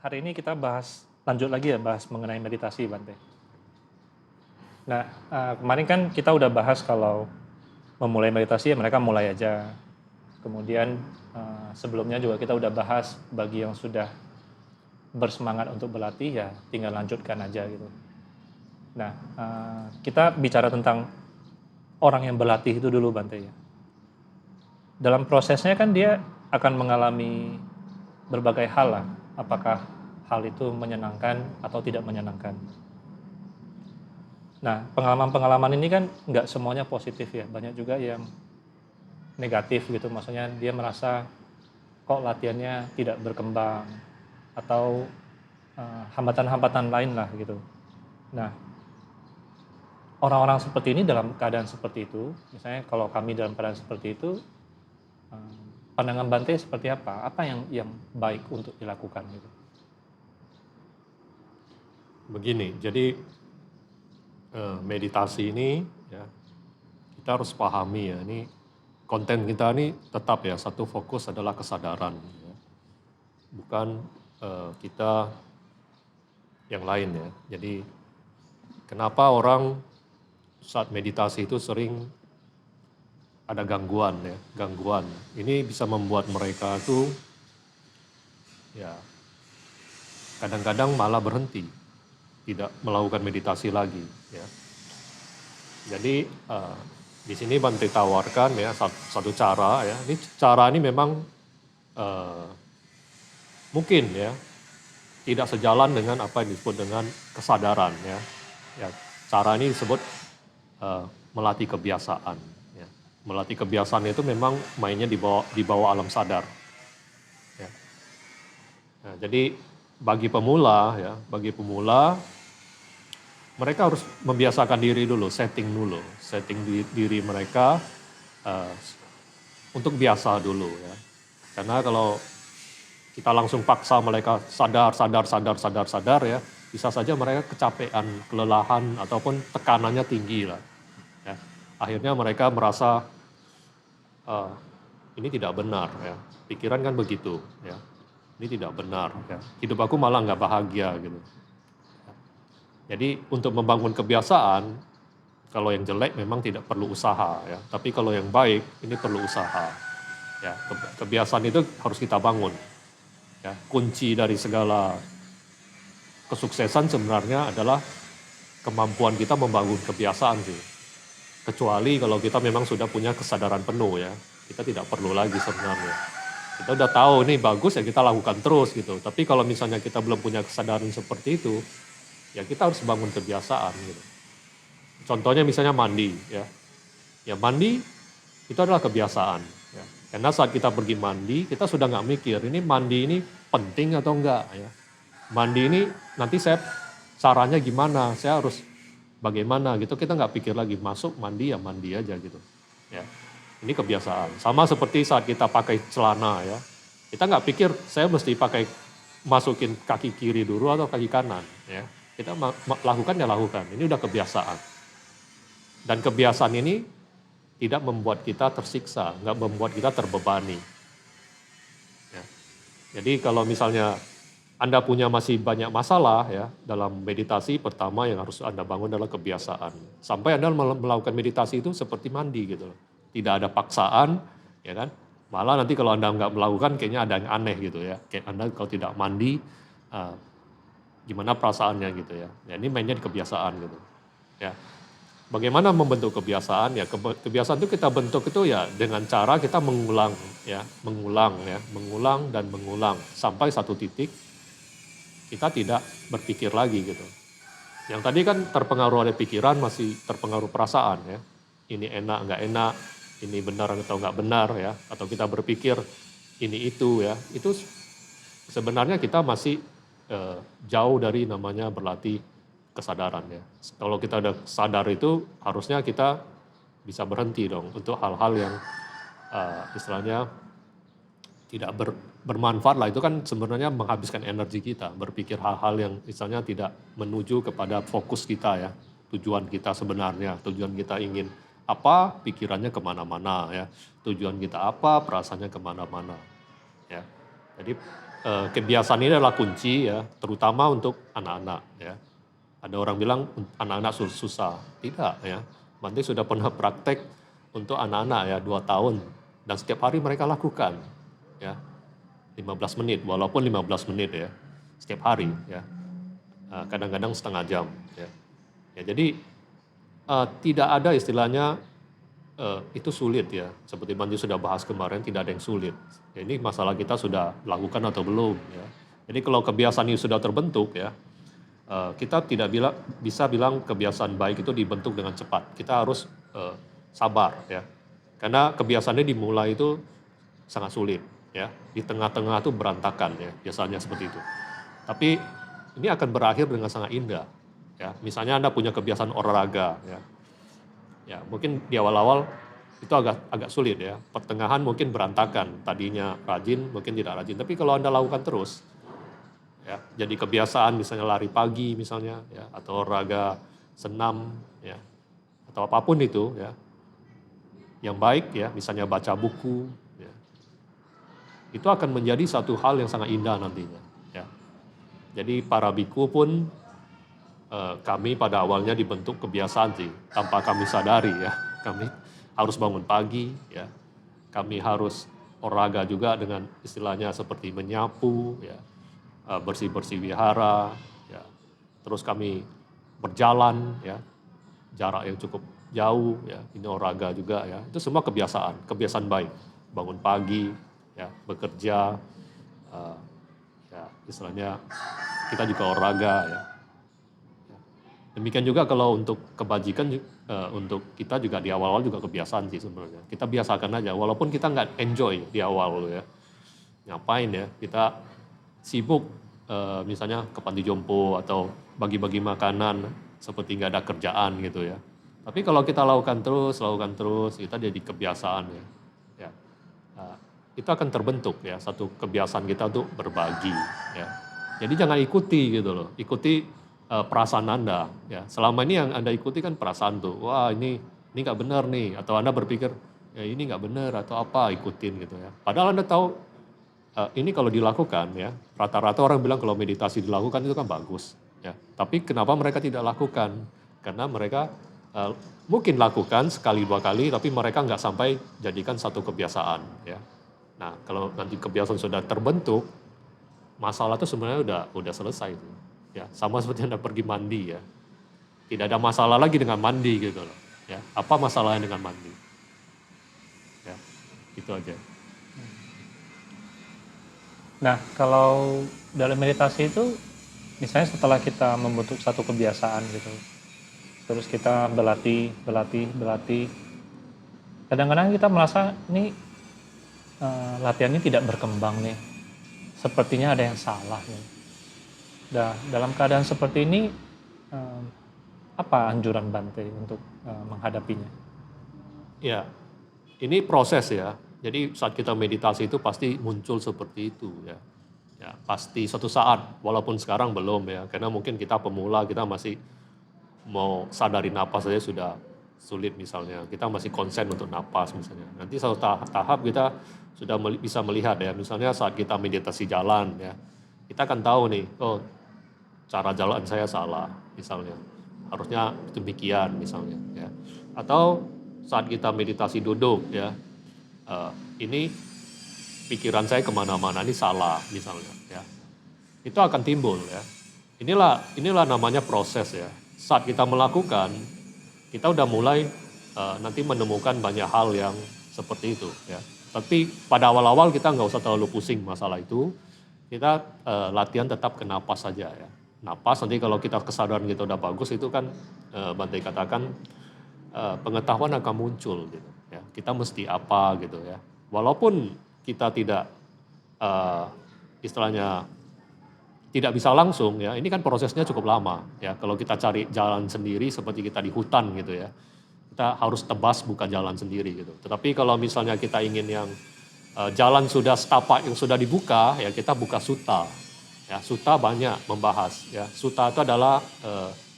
Hari ini kita lanjut lagi ya bahas mengenai meditasi, Bante. Nah, kemarin kan kita udah bahas kalau memulai meditasi ya mereka mulai aja. Kemudian sebelumnya juga kita udah bahas bagi yang sudah bersemangat untuk berlatih ya tinggal lanjutkan aja gitu. Nah, kita bicara tentang orang yang berlatih itu dulu, Bante ya. Dalam prosesnya kan dia akan mengalami berbagai hal lah. Apakah hal itu menyenangkan atau tidak menyenangkan. Nah, pengalaman-pengalaman ini kan nggak semuanya positif ya. Banyak juga yang negatif gitu. Maksudnya dia merasa kok latihannya tidak berkembang atau hambatan-hambatan lain lah gitu. Nah, orang-orang seperti ini dalam keadaan seperti itu, misalnya kalau kami dalam keadaan seperti itu, pandangan Bante seperti apa? Apa yang baik untuk dilakukan gitu? Begini, jadi meditasi ini ya kita harus pahami ya, ini konten kita ini tetap ya satu fokus adalah kesadaran, ya. Bukan kita yang lain ya. Jadi kenapa orang saat meditasi itu sering ada gangguan ya, gangguan. Ini bisa membuat mereka tuh ya kadang-kadang malah berhenti, tidak melakukan meditasi lagi ya. Jadi di sini Bante tawarkan ya satu cara ya. Ini cara ini memang mungkin ya tidak sejalan dengan apa yang disebut dengan kesadaran ya. Ya, cara ini disebut melatih kebiasaan. Ya. Melatih kebiasaan itu memang mainnya di bawah alam sadar. Ya. Nah, jadi bagi pemula mereka harus membiasakan diri dulu, setting diri mereka untuk biasa dulu ya. Karena kalau kita langsung paksa mereka sadar ya, bisa saja mereka kecapean, kelelahan ataupun tekanannya tinggi lah. Ya. Akhirnya mereka merasa ini tidak benar ya. Pikiran kan begitu ya. Ini tidak benar ya. Hidup aku malah nggak bahagia gitu. Jadi untuk membangun kebiasaan, kalau yang jelek memang tidak perlu usaha ya. Tapi kalau yang baik ini perlu usaha. Ya, kebiasaan itu harus kita bangun. Ya, kunci dari segala kesuksesan sebenarnya adalah kemampuan kita membangun kebiasaan sih. Kecuali kalau kita memang sudah punya kesadaran penuh ya. Kita tidak perlu lagi sebenarnya. Kita udah tahu ini bagus ya kita lakukan terus gitu. Tapi kalau misalnya kita belum punya kesadaran seperti itu, ya kita harus bangun kebiasaan gitu. Contohnya misalnya mandi ya. Ya mandi itu adalah kebiasaan. Ya. Karena saat kita pergi mandi, kita sudah nggak mikir ini mandi ini penting atau enggak ya. Mandi ini nanti caranya gimana, saya harus bagaimana gitu. Kita nggak pikir lagi masuk mandi ya mandi aja gitu. Ya. Ini kebiasaan. Sama seperti saat kita pakai celana ya. Kita nggak pikir saya mesti masukin kaki kiri dulu atau kaki kanan ya. Kita lakukan ya lakukan. Ini udah kebiasaan. Dan kebiasaan ini tidak membuat kita tersiksa, nggak membuat kita terbebani. Ya. Jadi kalau misalnya Anda punya masih banyak masalah ya dalam meditasi, pertama yang harus Anda bangun adalah kebiasaan. Sampai Anda melakukan meditasi itu seperti mandi gitu loh. Tidak ada paksaan, ya kan? Malah nanti kalau Anda nggak melakukan kayaknya ada yang aneh gitu ya. Kayak Anda kalau tidak mandi, gimana perasaannya gitu ya. Ya ini mainnya di kebiasaan gitu. Ya. Bagaimana membentuk kebiasaan? Ya kebiasaan itu kita bentuk itu ya dengan cara kita mengulang dan mengulang sampai satu titik kita tidak berpikir lagi gitu. Yang tadi kan terpengaruh oleh pikiran masih terpengaruh perasaan ya. Ini enak nggak enak, ini benar atau nggak benar ya. Atau kita berpikir ini itu ya. Itu sebenarnya kita masih jauh dari namanya berlatih kesadaran ya. Kalau kita udah sadar itu harusnya kita bisa berhenti dong untuk hal-hal yang istilahnya tidak bermanfaat lah. Itu kan sebenarnya menghabiskan energi kita, berpikir hal-hal yang misalnya tidak menuju kepada fokus kita ya, tujuan kita sebenarnya, tujuan kita ingin apa, pikirannya kemana-mana ya, tujuan kita apa, perasaannya kemana-mana ya. Jadi kebiasaan ini adalah kunci ya, terutama untuk anak-anak ya. Ada orang bilang anak-anak susah. Tidak ya. Bante sudah pernah praktek untuk anak-anak ya 2 tahun dan setiap hari mereka lakukan ya. 15 menit walaupun 15 menit ya. Setiap hari ya. Kadang-kadang setengah jam ya. Ya jadi tidak ada istilahnya itu sulit ya. Seperti Bante sudah bahas kemarin, tidak ada yang sulit. Ya, ini masalah kita sudah lakukan atau belum ya. Jadi kalau kebiasaan ini sudah terbentuk ya, kita tidak bisa bilang kebiasaan baik itu dibentuk dengan cepat. Kita harus sabar ya. Karena kebiasaannya dimulai itu sangat sulit ya. Di tengah-tengah itu berantakan ya, biasanya seperti itu. Tapi ini akan berakhir dengan sangat indah ya. Misalnya Anda punya kebiasaan olahraga ya. Ya, mungkin di awal-awal itu agak sulit ya. Pertengahan mungkin berantakan. Tadinya rajin, mungkin tidak rajin. Tapi kalau Anda lakukan terus, ya, jadi kebiasaan misalnya lari pagi misalnya, ya, atau olahraga senam, ya, atau apapun itu, ya, yang baik ya, misalnya baca buku, ya, itu akan menjadi satu hal yang sangat indah nantinya. Ya. Jadi para biku pun kami pada awalnya dibentuk kebiasaan sih, tanpa kami sadari ya. Kami harus bangun pagi, ya. Kami harus olahraga juga dengan istilahnya seperti menyapu, ya, bersih-bersih wihara, ya. Terus kami berjalan, ya, jarak yang cukup jauh, ya. Ini olahraga juga, ya. Itu semua kebiasaan baik. Bangun pagi, ya, bekerja, ya, istilahnya kita juga olahraga, ya. Demikian juga kalau untuk kebajikan, untuk kita juga di awal-awal juga kebiasaan sih sebenarnya. Kita biasakan aja, walaupun kita nggak enjoy di awal ya. Ngapain ya, kita sibuk misalnya ke panti jompo atau bagi-bagi makanan seperti nggak ada kerjaan gitu ya. Tapi kalau kita lakukan terus, kita jadi kebiasaan ya. Ya. Itu akan terbentuk ya, satu kebiasaan kita untuk berbagi ya. Jadi jangan ikuti gitu loh, ikuti perasaan Anda ya. Selama ini yang Anda ikuti kan perasaan tuh, wah ini nggak benar nih, atau Anda berpikir ya ini nggak benar atau apa, ikutin gitu ya. Padahal Anda tahu ini kalau dilakukan ya, rata-rata orang bilang kalau meditasi dilakukan itu kan bagus ya. Tapi kenapa mereka tidak lakukan? Karena mereka mungkin lakukan sekali 2 kali, tapi mereka nggak sampai jadikan satu kebiasaan ya. Nah kalau nanti kebiasaan sudah terbentuk, masalah itu sebenarnya udah selesai itu. Ya, sama seperti Anda pergi mandi ya. Tidak ada masalah lagi dengan mandi gitu loh. Ya, apa masalahnya dengan mandi? Ya, itu aja. Nah, kalau dalam meditasi itu, misalnya setelah kita membentuk satu kebiasaan gitu, terus kita berlatih, kadang-kadang kita merasa ini latihannya tidak berkembang nih, sepertinya ada yang salah nih. Nah, dalam keadaan seperti ini, apa anjuran Bante untuk menghadapinya? Ya, ini proses ya. Jadi saat kita meditasi itu pasti muncul seperti itu ya. Ya, pasti suatu saat, walaupun sekarang belum ya, karena mungkin kita pemula, kita masih mau sadari napas saja sudah sulit misalnya. Kita masih konsen untuk napas misalnya. Nanti suatu tahap kita sudah bisa melihat ya, misalnya saat kita meditasi jalan ya, kita akan tahu nih, oh cara jalan saya salah misalnya, harusnya demikian misalnya ya. Atau saat kita meditasi duduk ya, ini pikiran saya kemana-mana, ini salah misalnya ya, itu akan timbul ya. Inilah namanya proses ya. Saat kita melakukan, kita udah mulai nanti menemukan banyak hal yang seperti itu ya. Tapi pada awal-awal kita nggak usah terlalu pusing masalah itu. Kita latihan tetap ke napas saja ya. Napas, nanti kalau kita kesadaran kita udah bagus, itu kan Bante katakan pengetahuan akan muncul gitu ya. Kita mesti apa gitu ya. Walaupun kita tidak istilahnya tidak bisa langsung ya, ini kan prosesnya cukup lama ya. Kalau kita cari jalan sendiri seperti kita di hutan gitu ya, kita harus tebas buka jalan sendiri gitu. Tetapi kalau misalnya kita ingin yang jalan sudah setapak yang sudah dibuka ya, kita buka sutta. Ya, sutta banyak membahas ya. Sutta itu adalah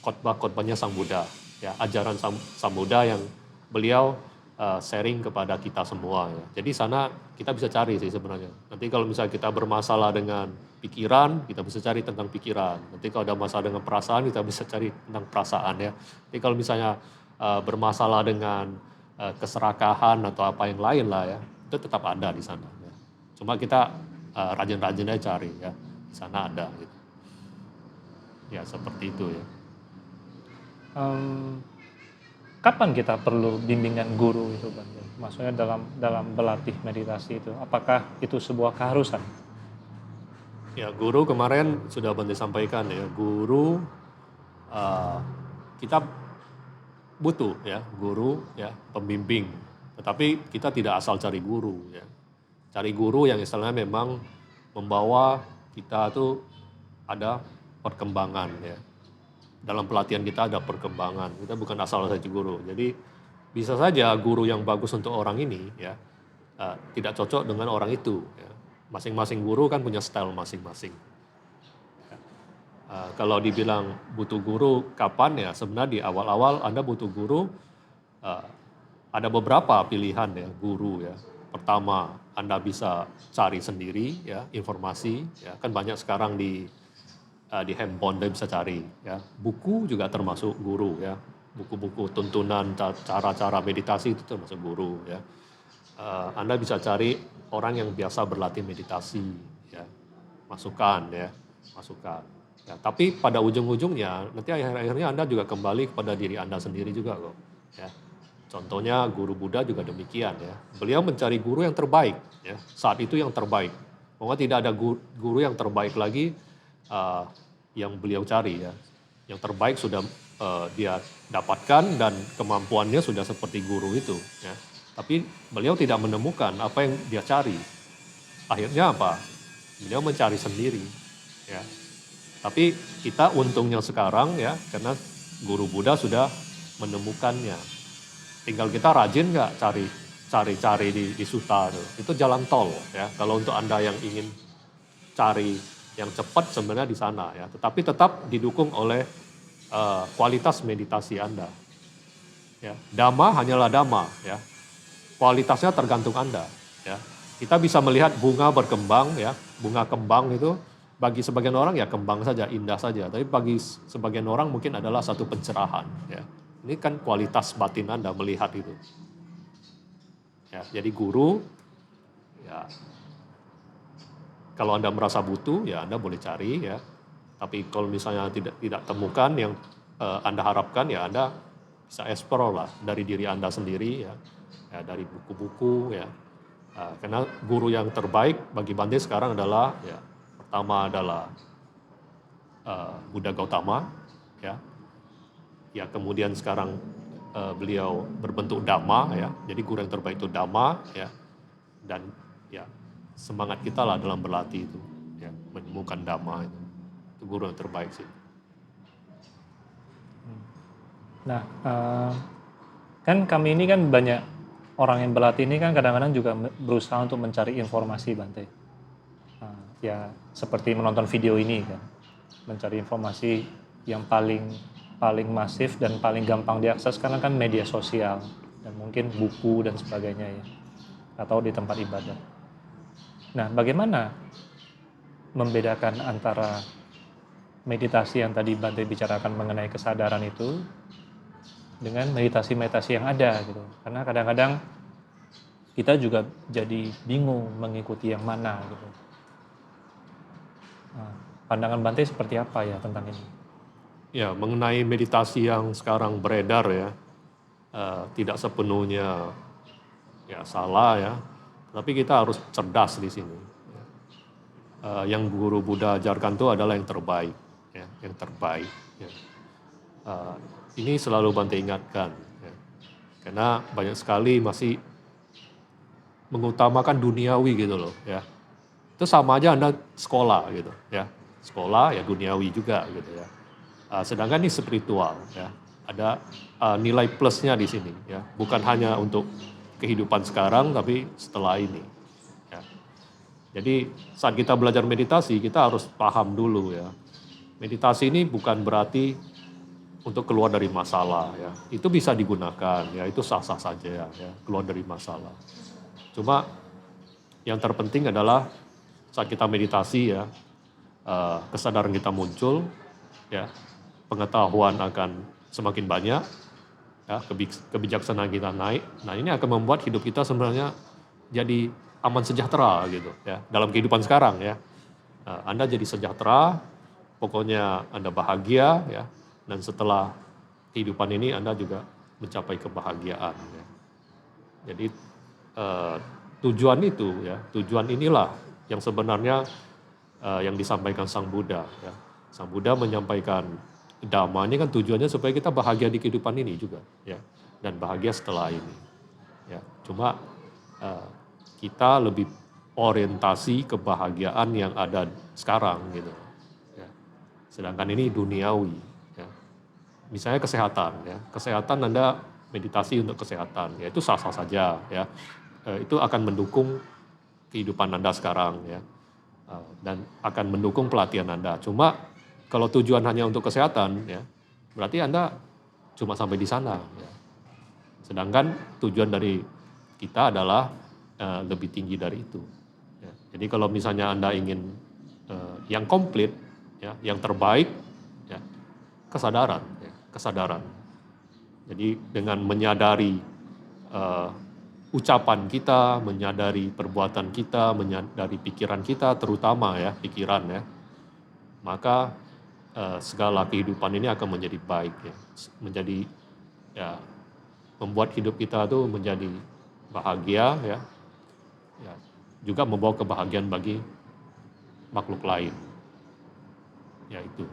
khotbah-khotbahnya Sang Buddha ya, ajaran Sang Buddha yang beliau sharing kepada kita semua ya. Jadi sana kita bisa cari sih sebenarnya. Nanti kalau misalnya kita bermasalah dengan pikiran, kita bisa cari tentang pikiran. Nanti kalau ada masalah dengan perasaan, kita bisa cari tentang perasaan ya. Jadi kalau misalnya bermasalah dengan keserakahan atau apa yang lain lah ya, itu tetap ada di sana. Ya. Cuma kita rajin-rajin aja cari ya, di sana ada. Gitu. Ya seperti itu ya. Kapan kita perlu bimbingan guru itu, Bante? Maksudnya dalam berlatih meditasi itu, apakah itu sebuah keharusan? Ya guru kemarin sudah Bante sampaikan ya, guru kita butuh ya guru ya pembimbing, tetapi kita tidak asal cari guru ya, cari guru yang istilahnya memang membawa kita tuh ada perkembangan ya. Dalam pelatihan kita ada perkembangan, kita bukan asal saja guru. Jadi bisa saja guru yang bagus untuk orang ini ya tidak cocok dengan orang itu. Ya. Masing-masing guru kan punya style masing-masing. Ya. Kalau dibilang butuh guru kapan ya, sebenarnya di awal-awal Anda butuh guru, ada beberapa pilihan ya guru ya. Pertama Anda bisa cari sendiri ya informasi, ya kan banyak sekarang di handphone Anda bisa cari ya. Buku juga termasuk guru ya. Buku-buku tuntunan cara-cara meditasi itu termasuk guru ya. Anda bisa cari orang yang biasa berlatih meditasi ya. Masukan ya. Ya, tapi pada ujung-ujungnya nanti akhir-akhirnya Anda juga kembali kepada diri Anda sendiri juga kok ya. Contohnya guru Buddha juga demikian ya. Beliau mencari guru yang terbaik ya. Saat itu yang terbaik. Pokoknya tidak ada guru yang terbaik lagi yang beliau cari ya. Yang terbaik sudah dia dapatkan dan kemampuannya sudah seperti guru itu ya. Tapi beliau tidak menemukan apa yang dia cari. Akhirnya apa? Beliau mencari sendiri ya. Tapi kita untungnya sekarang ya karena guru Buddha sudah menemukannya. Tinggal kita rajin nggak cari di suta itu jalan tol ya. Kalau untuk Anda yang ingin cari yang cepat sebenarnya di sana ya, tetapi tetap didukung oleh kualitas meditasi Anda. Ya, dhamma hanyalah dhamma ya. Kualitasnya tergantung Anda ya. Kita bisa melihat bunga berkembang ya, bunga kembang itu bagi sebagian orang ya kembang saja, indah saja, tapi bagi sebagian orang mungkin adalah satu pencerahan ya. Ini kan kualitas batin Anda melihat itu. Ya, jadi guru ya kalau Anda merasa butuh, ya Anda boleh cari ya. Tapi kalau misalnya tidak temukan yang Anda harapkan, ya Anda bisa explore lah dari diri Anda sendiri ya, dari buku-buku ya. Karena guru yang terbaik bagi Bante sekarang adalah ya pertama adalah Buddha Gautama ya. Ya kemudian sekarang beliau berbentuk Dhamma ya. Jadi guru yang terbaik itu Dhamma ya. Dan ya semangat kita lah dalam berlatih itu ya, menemukan Dhamma itu guru yang terbaik sih. Nah kan kami ini kan banyak orang yang berlatih ini kan kadang-kadang juga berusaha untuk mencari informasi, Bante. Ya seperti menonton video ini kan, mencari informasi yang paling masif dan paling gampang diakses karena kan media sosial dan mungkin buku dan sebagainya ya, atau di tempat ibadah. Nah, bagaimana membedakan antara meditasi yang tadi Bante bicarakan mengenai kesadaran itu dengan meditasi-meditasi yang ada gitu. Karena kadang-kadang kita juga jadi bingung mengikuti yang mana gitu. Nah, pandangan Bante seperti apa ya tentang ini? Ya, mengenai meditasi yang sekarang beredar ya, tidak sepenuhnya ya salah ya. Tapi kita harus cerdas di sini. Yang guru Buddha ajarkan itu adalah yang terbaik, ya, yang terbaik. Ya. Ini selalu Bante ingatkan, ya. Karena banyak sekali masih mengutamakan duniawi gitu loh, ya. Itu sama aja Anda sekolah gitu, ya. Sekolah ya duniawi juga gitu ya. Sedangkan ini spiritual, ya. Ada nilai plusnya di sini, ya. Bukan hanya untuk kehidupan sekarang, tapi setelah ini. Ya. Jadi saat kita belajar meditasi, kita harus paham dulu ya. Meditasi ini bukan berarti untuk keluar dari masalah ya. Itu bisa digunakan ya, itu sah-sah saja ya, keluar dari masalah. Cuma yang terpenting adalah saat kita meditasi ya, kesadaran kita muncul ya, pengetahuan akan semakin banyak ya, kebijaksanaan kita naik. Nah, ini akan membuat hidup kita sebenarnya jadi aman sejahtera gitu ya, dalam kehidupan sekarang ya. Anda jadi sejahtera, pokoknya Anda bahagia ya, dan setelah kehidupan ini Anda juga mencapai kebahagiaan ya. Jadi tujuan itu ya, tujuan inilah yang sebenarnya yang disampaikan Sang Buddha ya. Sang Buddha menyampaikan Dhamma ini kan tujuannya supaya kita bahagia di kehidupan ini juga ya, dan bahagia setelah ini ya. Cuma kita lebih orientasi kebahagiaan yang ada sekarang gitu ya. Sedangkan ini duniawi ya. Misalnya kesehatan ya, kesehatan Anda meditasi untuk kesehatan ya, itu sah-sah saja ya. Itu akan mendukung kehidupan Anda sekarang ya, dan akan mendukung pelatihan Anda. Cuma kalau tujuan hanya untuk kesehatan ya, berarti Anda cuma sampai di sana ya. Sedangkan tujuan dari kita adalah lebih tinggi dari itu ya. Jadi kalau misalnya Anda ingin yang komplit ya, yang terbaik ya, kesadaran ya, kesadaran. Jadi dengan menyadari ucapan kita, menyadari perbuatan kita, menyadari pikiran kita, terutama ya pikiran ya, maka segala kehidupan ini akan menjadi baik ya, menjadi ya, membuat hidup kita tuh menjadi bahagia ya, ya, juga membawa kebahagiaan bagi makhluk lain, ya itu.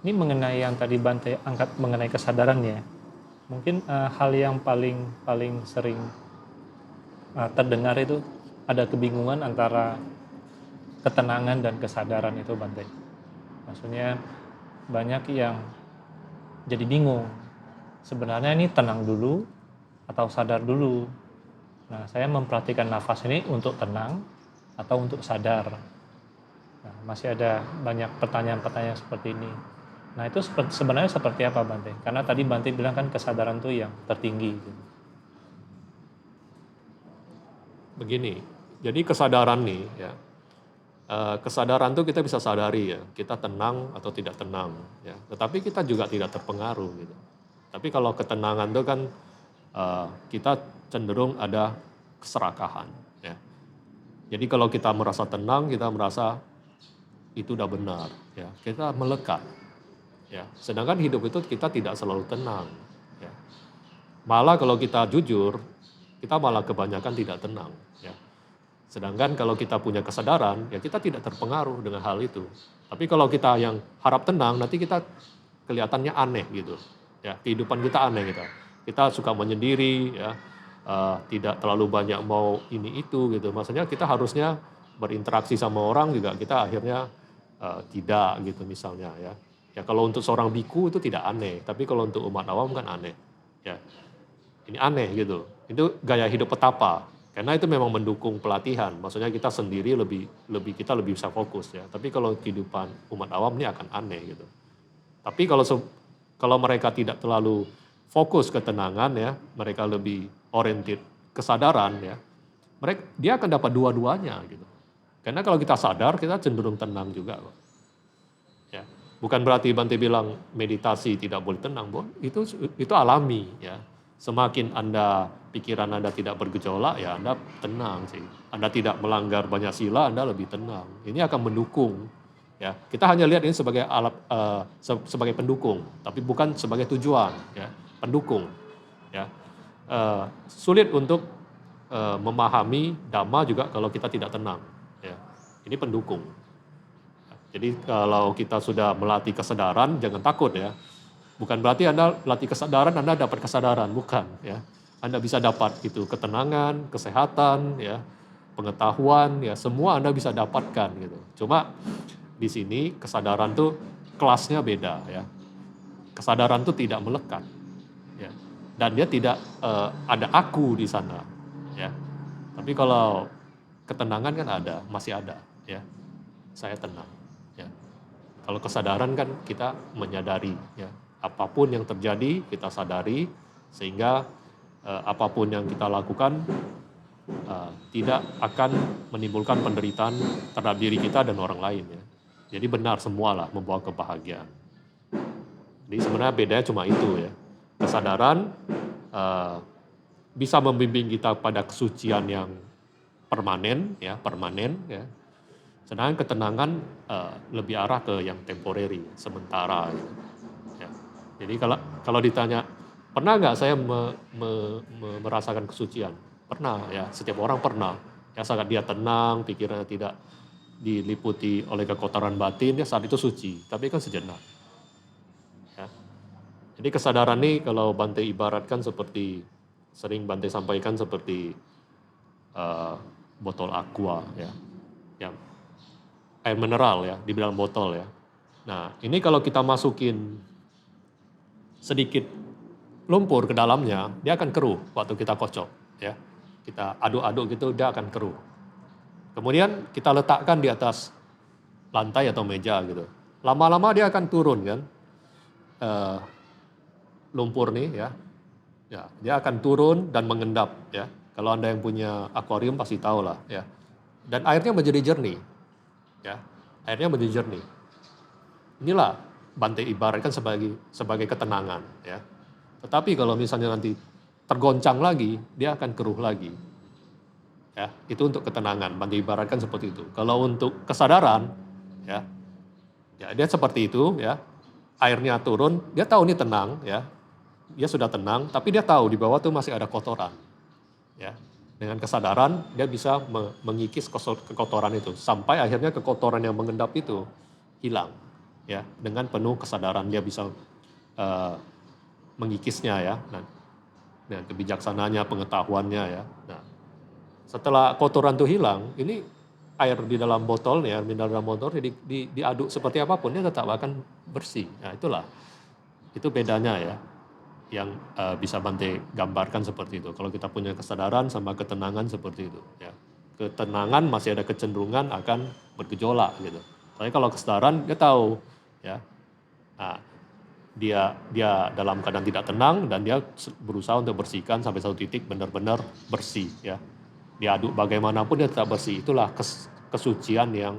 Ini mengenai yang tadi Bante angkat mengenai kesadaran ya. Mungkin hal yang paling sering terdengar itu ada kebingungan antara ketenangan dan kesadaran itu Bante. Maksudnya banyak yang jadi bingung. Sebenarnya ini tenang dulu atau sadar dulu. Nah, saya memperhatikan nafas ini untuk tenang atau untuk sadar. Nah, masih ada banyak pertanyaan-pertanyaan seperti ini. Nah, itu sebenarnya seperti apa Bante? Karena tadi Bante bilang kan kesadaran itu yang tertinggi. Begini, jadi kesadaran nih ya, kesadaran tuh kita bisa sadari ya, kita tenang atau tidak tenang ya. Tetapi kita juga tidak terpengaruh gitu. Tapi kalau ketenangan tuh kan kita cenderung ada keserakahan ya. Jadi kalau kita merasa tenang, kita merasa itu udah benar ya, kita melekat ya. Sedangkan hidup itu kita tidak selalu tenang ya. Malah kalau kita jujur, kita malah kebanyakan tidak tenang ya. Sedangkan kalau kita punya kesadaran, ya kita tidak terpengaruh dengan hal itu. Tapi kalau kita yang harap tenang, nanti kita kelihatannya aneh gitu. Ya, kehidupan kita aneh gitu. Kita suka menyendiri, ya, tidak terlalu banyak mau ini itu gitu. Maksudnya kita harusnya berinteraksi sama orang juga kita akhirnya tidak gitu misalnya ya. Ya kalau untuk seorang biku itu tidak aneh, tapi kalau untuk umat awam kan aneh. Ya, ini aneh gitu. Itu gaya hidup petapa. Karena itu memang mendukung pelatihan, maksudnya kita sendiri kita lebih bisa fokus ya. Tapi kalau kehidupan umat awam ini akan aneh gitu. Tapi kalau mereka tidak terlalu fokus ketenangan ya, mereka lebih oriented kesadaran ya, dia akan dapat dua-duanya gitu. Karena kalau kita sadar, kita cenderung tenang juga kok. Ya, bukan berarti Bante bilang meditasi tidak boleh tenang, itu alami ya. Semakin pikiran Anda tidak bergejolak, ya Anda tenang sih. Anda tidak melanggar banyak sila, Anda lebih tenang. Ini akan mendukung. Ya, kita hanya lihat ini sebagai alat, sebagai pendukung, tapi bukan sebagai tujuan. Ya, pendukung. Ya, sulit untuk memahami Dhamma juga kalau kita tidak tenang. Ya, ini pendukung. Jadi kalau kita sudah melatih kesadaran, jangan takut ya. Bukan berarti Anda latih kesadaran, Anda dapat kesadaran, bukan ya. Anda bisa dapat itu ketenangan, kesehatan, ya, pengetahuan, ya semua Anda bisa dapatkan gitu. Cuma di sini kesadaran tuh kelasnya beda ya. Kesadaran tuh tidak melekat, ya. Dan dia tidak ada aku di sana, ya. Tapi kalau ketenangan kan ada, masih ada, ya. Saya tenang, ya. Kalau kesadaran kan kita menyadari, ya, apapun yang terjadi kita sadari, sehingga apapun yang kita lakukan tidak akan menimbulkan penderitaan terhadap diri kita dan orang lain, ya. Jadi benar semualah membawa kebahagiaan. Jadi sebenarnya bedanya cuma itu, ya. Kesadaran bisa membimbing kita pada kesucian yang permanen, ya. Sedangkan ketenangan lebih arah ke yang temporary, sementara. Ya. Jadi kalau ditanya, pernah nggak saya merasakan kesucian? Pernah, ya. Setiap orang pernah. Ya, saat dia tenang, pikirannya tidak diliputi oleh kekotoran batin, ya saat itu suci. Tapi kan sejenak. Ya. Jadi kesadaran ini kalau Bante ibaratkan seperti, sering Bante sampaikan seperti botol aqua, ya. Yang air mineral, ya, di dalam botol, ya. Nah, ini kalau kita masukin sedikit lumpur ke dalamnya, dia akan keruh waktu kita kocok, ya. Kita aduk-aduk gitu, dia akan keruh. Kemudian kita letakkan di atas lantai atau meja gitu. Lama-lama dia akan turun, kan. Lumpur nih, ya. Ya, dia akan turun dan mengendap, ya. Kalau Anda yang punya akuarium pasti tahu lah, ya. Dan airnya menjadi jernih. Ya, airnya menjadi jernih. Inilah Bante ibaratkan sebagai ketenangan, ya. Tetapi kalau misalnya nanti tergoncang lagi, dia akan keruh lagi. Ya, itu untuk ketenangan. Bante ibaratkan seperti itu. Kalau untuk kesadaran, ya dia seperti itu, ya. Airnya turun, dia tahu ini tenang, ya. Dia sudah tenang, tapi dia tahu di bawah tuh masih ada kotoran, ya. Dengan kesadaran dia bisa mengikis kekotoran itu sampai akhirnya kekotoran yang mengendap itu hilang, ya. Dengan penuh kesadaran dia bisa mengikisnya, ya. Nah, kebijaksanaannya, pengetahuannya, ya. Nah, setelah kotoran itu hilang, ini air di dalam botol, ya, mineral dalam botol diaduk seperti apapun dia tetap akan bersih. Nah, itu bedanya, ya. Yang bisa Bante gambarkan seperti itu. Kalau kita punya kesadaran sama ketenangan seperti itu, ya. Ketenangan masih ada kecenderungan akan bergejolak gitu. Tapi kalau kesadaran dia tahu, ya. Nah, dia dalam keadaan tidak tenang dan dia berusaha untuk bersihkan sampai satu titik benar-benar bersih, ya. Diaduk bagaimanapun dia tetap bersih. Itulah kesucian yang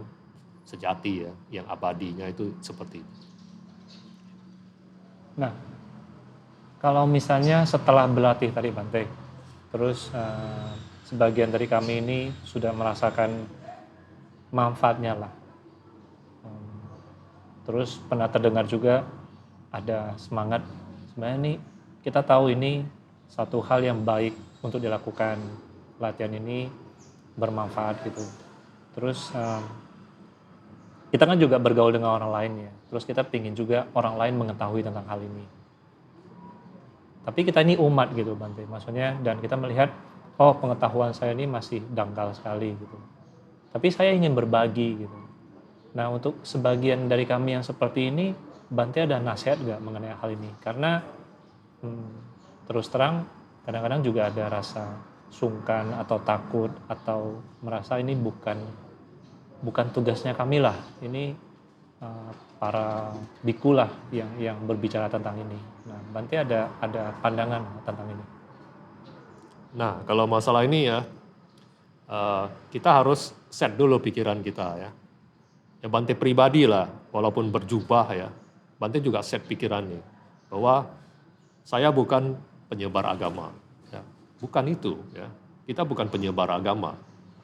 sejati, ya, yang abadinya itu seperti itu. Nah, kalau misalnya setelah berlatih tadi Bante, terus sebagian dari kami ini sudah merasakan manfaatnya lah. Terus pernah terdengar juga ada semangat, sebenarnya ini kita tahu ini satu hal yang baik untuk dilakukan, latihan ini bermanfaat gitu. Terus kita kan juga bergaul dengan orang lain, ya. Terus kita pingin juga orang lain mengetahui tentang hal ini. Tapi kita ini umat gitu Bante, maksudnya, dan kita melihat, oh pengetahuan saya ini masih dangkal sekali gitu. Tapi saya ingin berbagi gitu. Nah, untuk sebagian dari kami yang seperti ini, Bante ada nasihat nggak mengenai hal ini? Karena terus terang kadang-kadang juga ada rasa sungkan atau takut atau merasa ini bukan tugasnya kami lah. Ini para biku lah yang berbicara tentang ini. Nah, Bante ada pandangan tentang ini? Nah, kalau masalah ini, ya, kita harus set dulu pikiran kita, ya. Ya, Bante pribadi lah, walaupun berjubah, ya, Bante juga set pikirannya bahwa saya bukan penyebar agama, ya. Bukan itu, ya. Kita bukan penyebar agama,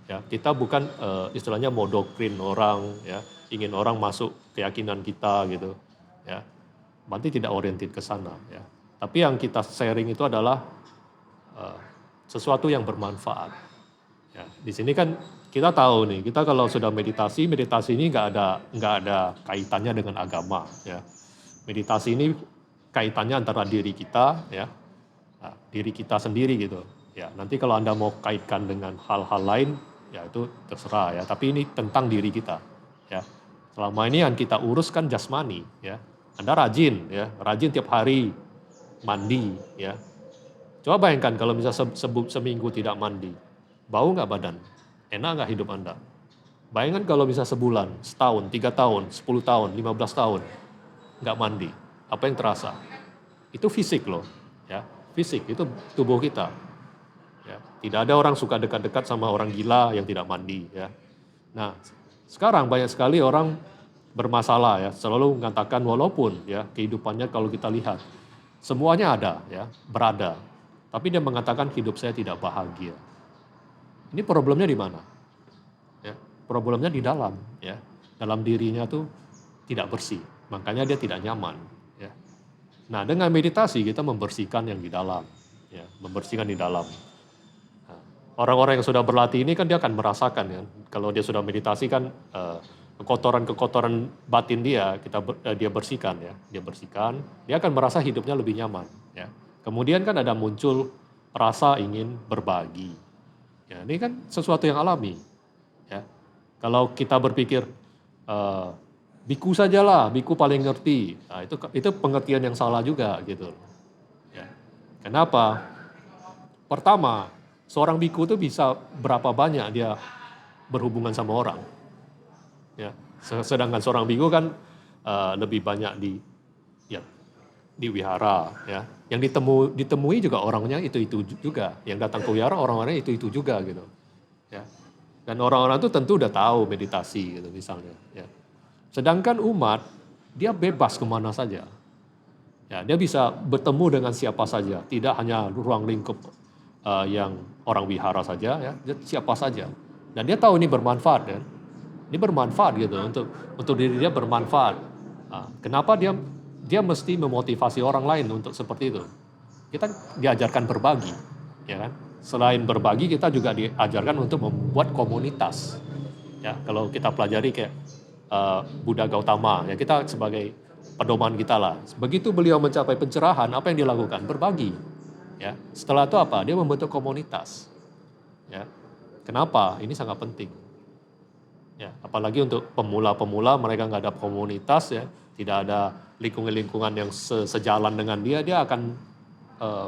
ya. Kita bukan istilahnya mau doktrin orang, ya, ingin orang masuk keyakinan kita gitu, ya. Bante tidak oriented ke sana, ya. Tapi yang kita sharing itu adalah sesuatu yang bermanfaat. Ya, di sini kan kita tahu nih, kita kalau sudah meditasi ini nggak ada kaitannya dengan agama, ya. Meditasi ini kaitannya antara diri kita, ya, nah, diri kita sendiri gitu. Ya, nanti kalau Anda mau kaitkan dengan hal-hal lain, ya itu terserah, ya. Tapi ini tentang diri kita, ya. Selama ini yang kita urus kan jasmani, ya. Anda rajin, ya, rajin tiap hari mandi, ya. Coba bayangkan kalau bisa seminggu tidak mandi, bau nggak badan? Enak nggak hidup Anda? Bayangkan kalau bisa sebulan, setahun, 3 tahun, 10 tahun, 15 tahun nggak mandi, apa yang terasa? Itu fisik loh, ya, fisik itu tubuh kita. Ya. Tidak ada orang suka dekat-dekat sama orang gila yang tidak mandi, ya. Nah, sekarang banyak sekali orang bermasalah, ya, selalu mengatakan walaupun ya kehidupannya kalau kita lihat semuanya ada, ya, berada, tapi dia mengatakan hidup saya tidak bahagia. Ini problemnya di mana? Ya, problemnya di dalam, ya, dalam dirinya tuh tidak bersih, makanya dia tidak nyaman. Ya. Nah, dengan meditasi kita membersihkan yang di dalam, ya, membersihkan di dalam. Nah, orang-orang yang sudah berlatih ini kan dia akan merasakan, ya, kalau dia sudah meditasi kan kekotoran-kekotoran batin dia dia bersihkan, ya, dia bersihkan, dia akan merasa hidupnya lebih nyaman. Ya. Kemudian kan ada muncul rasa ingin berbagi. Ya, ini kan sesuatu yang alami. Ya. Kalau kita berpikir biku sajalah, biku paling ngerti, nah, itu pengertian yang salah juga gitu. Ya. Kenapa? Pertama, seorang biku itu bisa berapa banyak dia berhubungan sama orang. Ya. Sedangkan seorang biku kan lebih banyak di wihara, ya. Yang ditemui juga orangnya itu juga, yang datang ke wihara orang-orangnya itu juga gitu. Ya. Dan orang-orang itu tentu udah tahu meditasi gitu misalnya. Ya. Sedangkan umat dia bebas kemana saja. Ya, dia bisa bertemu dengan siapa saja, tidak hanya ruang lingkup yang orang wihara saja, ya, siapa saja. Dan dia tahu ini bermanfaat, kan? Ini bermanfaat gitu untuk diri dia bermanfaat. Nah, kenapa dia mesti memotivasi orang lain untuk seperti itu? Kita diajarkan berbagi, ya kan? Selain berbagi kita juga diajarkan untuk membuat komunitas. Ya, kalau kita pelajari kayak Buddha Gautama, ya kita sebagai pedoman kita lah. Begitu beliau mencapai pencerahan, apa yang dilakukan? Berbagi. Ya, setelah itu apa? Dia membentuk komunitas. Ya, kenapa? Ini sangat penting. Ya, apalagi untuk pemula-pemula, mereka nggak ada komunitas, ya, tidak ada lingkungan-lingkungan yang sejalan dengan dia akan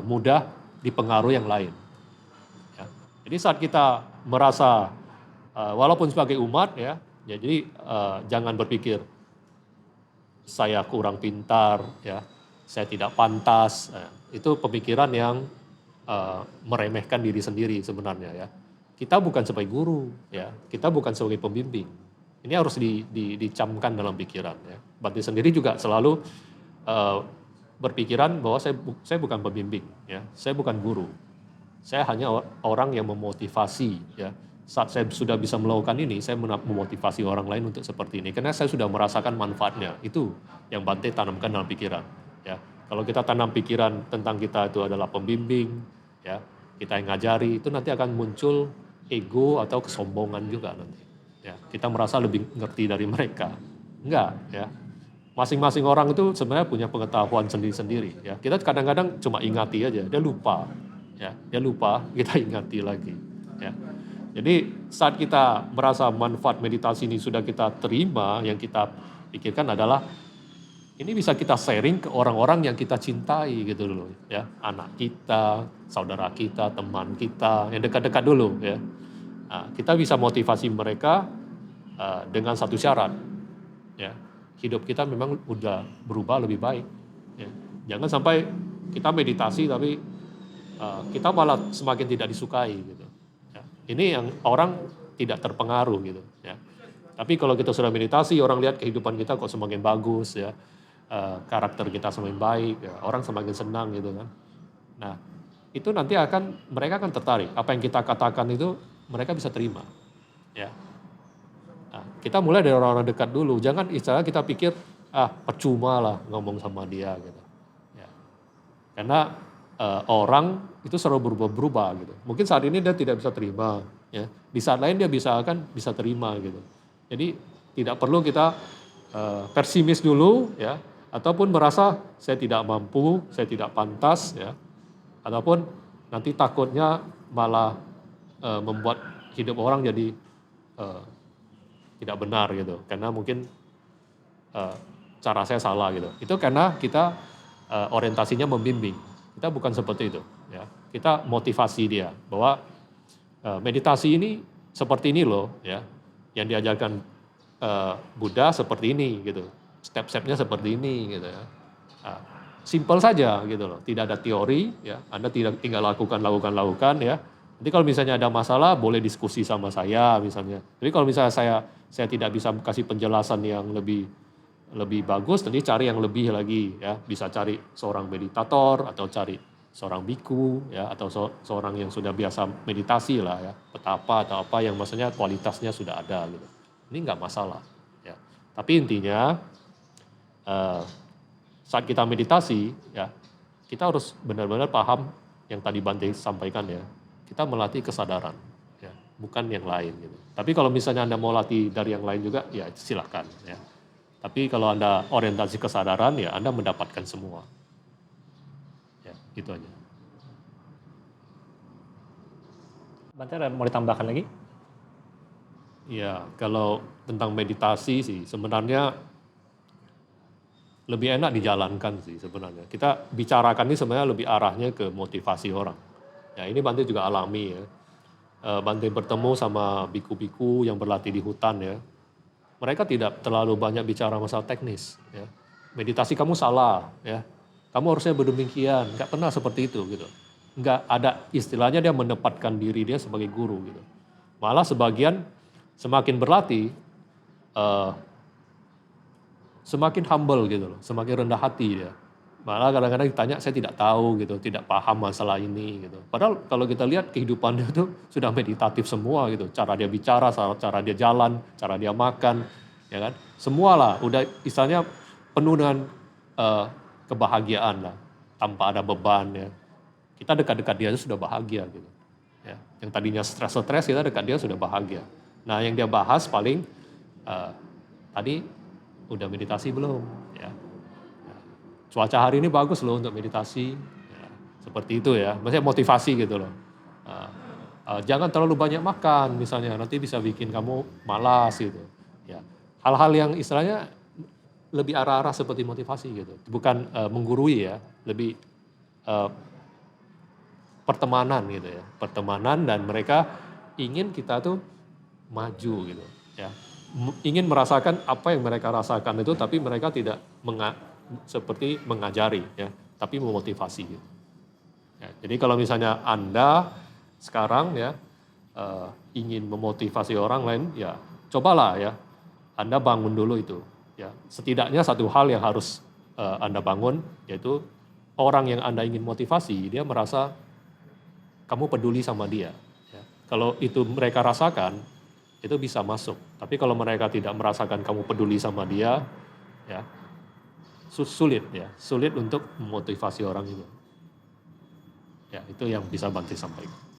mudah dipengaruhi yang lain. Ya. Jadi saat kita merasa walaupun sebagai umat, ya, jadi jangan berpikir saya kurang pintar, ya, saya tidak pantas. Itu pemikiran yang meremehkan diri sendiri sebenarnya, ya. Kita bukan sebagai guru, ya, kita bukan sebagai pembimbing. Ini harus dicamkan dalam pikiran, ya. Bhante sendiri juga selalu berpikiran bahwa saya bukan pembimbing, ya, saya bukan guru, saya hanya orang yang memotivasi, ya. Saat saya sudah bisa melakukan ini, saya memotivasi orang lain untuk seperti ini, karena saya sudah merasakan manfaatnya. Itu yang Bhante tanamkan dalam pikiran, ya. Kalau kita tanam pikiran tentang kita itu adalah pembimbing, ya, kita yang ngajari, itu nanti akan muncul ego atau kesombongan juga nanti. Ya, kita merasa lebih ngerti dari mereka. Enggak, ya. Masing-masing orang itu sebenarnya punya pengetahuan sendiri-sendiri, ya. Kita kadang-kadang cuma ingati aja, dia lupa. Ya, dia lupa, kita ingati lagi, ya. Jadi saat kita merasa manfaat meditasi ini sudah kita terima, yang kita pikirkan adalah ini bisa kita sharing ke orang-orang yang kita cintai gitu loh, ya. Anak kita, saudara kita, teman kita, yang dekat-dekat dulu, ya. Nah, kita bisa motivasi mereka dengan satu syarat, ya. Hidup kita memang udah berubah lebih baik, ya. Jangan sampai kita meditasi tapi kita malah semakin tidak disukai gitu. Ya. Ini yang orang tidak terpengaruh gitu, ya. Tapi kalau kita sudah meditasi, orang lihat kehidupan kita kok semakin bagus, ya. Karakter kita semakin baik, ya. Orang semakin senang gitu kan. Nah, itu nanti mereka akan tertarik. Apa yang kita katakan itu mereka bisa terima, ya. Nah, kita mulai dari orang-orang dekat dulu. Jangan istilah kita pikir percuma lah ngomong sama dia gitu. Ya. Karena orang itu selalu berubah-berubah gitu. Mungkin saat ini dia tidak bisa terima, ya. Di saat lain dia bisa terima gitu. Jadi tidak perlu kita pesimis dulu, ya, ataupun merasa saya tidak mampu, saya tidak pantas, ya. Ataupun nanti takutnya malah membuat hidup orang jadi tidak benar gitu, karena mungkin cara saya salah gitu. Itu karena kita orientasinya membimbing. Kita bukan seperti itu, ya. Kita motivasi dia bahwa meditasi ini seperti ini loh, ya. yang diajarkan Buddha seperti ini gitu, step-stepnya seperti ini gitu ya. Nah, simple saja gitu loh, tidak ada teori ya, Anda tidak tinggal lakukan ya. Nanti kalau misalnya ada masalah boleh diskusi sama saya misalnya. Jadi kalau misalnya saya tidak bisa kasih penjelasan yang lebih bagus, nanti cari yang lebih lagi ya, bisa cari seorang meditator atau cari seorang biku ya, atau seorang yang sudah biasa meditasi lah ya, petapa atau apa yang maksudnya kualitasnya sudah ada gitu. Ini nggak masalah ya. Tapi intinya saat kita meditasi ya, kita harus benar-benar paham yang tadi Bante sampaikan ya. Kita melatih kesadaran ya, bukan yang lain gitu. Tapi kalau misalnya Anda mau latih dari yang lain juga ya silakan ya. Tapi kalau Anda orientasi kesadaran ya Anda mendapatkan semua. Ya, itu aja. Bante ada mau ditambahkan lagi? Ya, kalau tentang meditasi sih sebenarnya lebih enak dijalankan sih sebenarnya. Kita bicarakan ini sebenarnya lebih arahnya ke motivasi orang. Ya, ini Bante juga alami ya. Bante bertemu sama biku-biku yang berlatih di hutan ya. Mereka tidak terlalu banyak bicara masalah teknis ya. Meditasi kamu salah ya. Kamu harusnya berdemikian, nggak pernah seperti itu gitu. Nggak ada istilahnya dia menempatkan diri dia sebagai guru gitu. Malah sebagian semakin berlatih, semakin humble gitu loh, semakin rendah hati dia. Malah kadang-kadang ditanya, saya tidak tahu gitu, tidak paham masalah ini gitu. Padahal kalau kita lihat kehidupannya itu sudah meditatif semua gitu. Cara dia bicara, cara dia jalan, cara dia makan, ya kan. Semualah udah istilahnya penuh dengan kebahagiaan lah, tanpa ada beban ya. Kita dekat-dekat dia sudah bahagia gitu. Ya, yang tadinya stres, kita dekat dia sudah bahagia. Nah, yang dia bahas paling tadi udah meditasi belum? Ya. Cuaca hari ini bagus loh untuk meditasi. Ya, seperti itu ya. Maksudnya motivasi gitu loh. Jangan terlalu banyak makan misalnya, nanti bisa bikin kamu malas gitu. Ya. Hal-hal yang istilahnya lebih arah-arah seperti motivasi gitu. Bukan menggurui ya, lebih pertemanan gitu ya. Pertemanan dan mereka ingin kita tuh maju gitu ya, ingin merasakan apa yang mereka rasakan itu, tapi mereka tidak seperti mengajari ya, tapi memotivasi gitu. Ya, jadi kalau misalnya Anda sekarang ya ingin memotivasi orang lain ya, cobalah ya Anda bangun dulu itu ya, setidaknya satu hal yang harus Anda bangun, yaitu orang yang Anda ingin motivasi dia merasa kamu peduli sama dia ya. Kalau itu mereka rasakan itu bisa masuk. Tapi kalau mereka tidak merasakan kamu peduli sama dia, ya sulit untuk memotivasi orang itu. Ya, itu yang bisa Bante sampaikan.